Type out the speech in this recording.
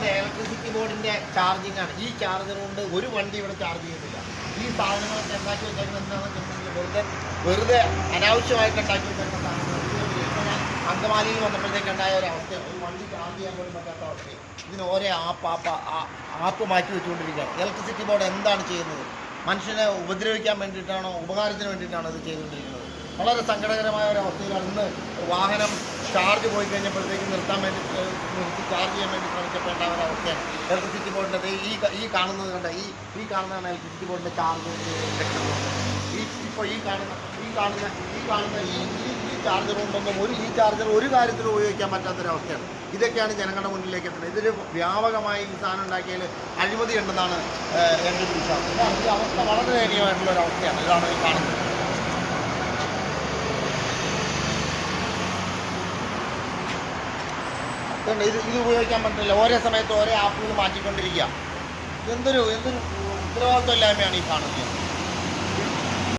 കാണുന്ന ഇലക്ട്രിസിറ്റി ബോർഡിൻ്റെ ചാർജിങ് ആണ്. ഈ ചാർജർ കൊണ്ട് ഒരു വണ്ടി ഇവിടെ ചാർജ് ചെയ്യുന്നില്ല. ഈ സാധനങ്ങളൊക്കെ ഉണ്ടാക്കി വെച്ചേക്കുന്നത് എന്താണെന്ന് വെച്ചിട്ടുണ്ടെങ്കിൽ വെറുതെ അനാവശ്യമായിട്ട് ഉണ്ടാക്കി വെച്ചേക്കുന്ന സാധനങ്ങൾ. ഇപ്പോൾ ഞാൻ അങ്കമാലിയിൽ വന്നപ്പോഴത്തേക്ക് ഉണ്ടായ ഒരു അവസ്ഥ, ഒരു വണ്ടി ചാർജ് ചെയ്യാൻ പോലും പറ്റാത്ത അവസ്ഥ. ഇതിന് ഓരോ ആപ്പ് മാറ്റി വെച്ചുകൊണ്ടിരിക്കുകയാണ്. ഇലക്ട്രിസിറ്റി ബോർഡ് എന്താണ് ചെയ്യുന്നത്? മനുഷ്യനെ ഉപദ്രവിക്കാൻ വേണ്ടിയിട്ടാണോ ഉപകാരത്തിന് വേണ്ടിയിട്ടാണോ ഇത് ചെയ്തുകൊണ്ടിരിക്കുന്നത്? വളരെ സങ്കടകരമായ ഒരു അവസ്ഥയിലാണ്. ഇന്ന് വാഹനം ചാർജ് പോയി കഴിഞ്ഞപ്പോഴത്തേക്ക് നിർത്തി ചാർജ് ചെയ്യാൻ വേണ്ടി ശ്രമിക്കപ്പെട്ട ഒരു അവസ്ഥയാണ്. ഇലക്ട്രിസിറ്റി ബോർഡിൻ്റെ ഈ കാണുന്നത് കണ്ട ഈ കാണുന്നതാണ് ഇലക്ട്രിസിറ്റി ബോർഡിൻ്റെ ചാർജ് സെക്ഷൻ. ഇപ്പോൾ ഈ കാണുന്ന ചാർജർ കൊണ്ടൊന്നും ഈ ചാർജർ ഒരു കാര്യത്തിലും ഉപയോഗിക്കാൻ പറ്റാത്തൊരവസ്ഥയാണ്. ഇതൊക്കെയാണ് ജനങ്ങളുടെ മുന്നിലേക്ക് എത്തുന്നത്. ഇതിൽ വ്യാപകമായി ഈ സാധനം ഉണ്ടാക്കിയതിൽ അഴിമതി ഉണ്ടെന്നാണ് എൻ്റെ ഒരു വിശ്വാസം. ഈ അവസ്ഥ വളരെ ദയനീയമായിട്ടുള്ള ഒരു അവസ്ഥയാണ്. ഇതാണ് ഈ കാണുന്നത്. ഇത് ഉപയോഗിക്കാൻ പറ്റില്ല. ഓരോ സമയത്ത് ഓരോ ആപ്പുകൾ മാറ്റിക്കൊണ്ടിരിക്കുക. എന്തൊരു ഉത്തരവാദിത്വമില്ലായ്മയാണ് ഈ കാണുന്നത്.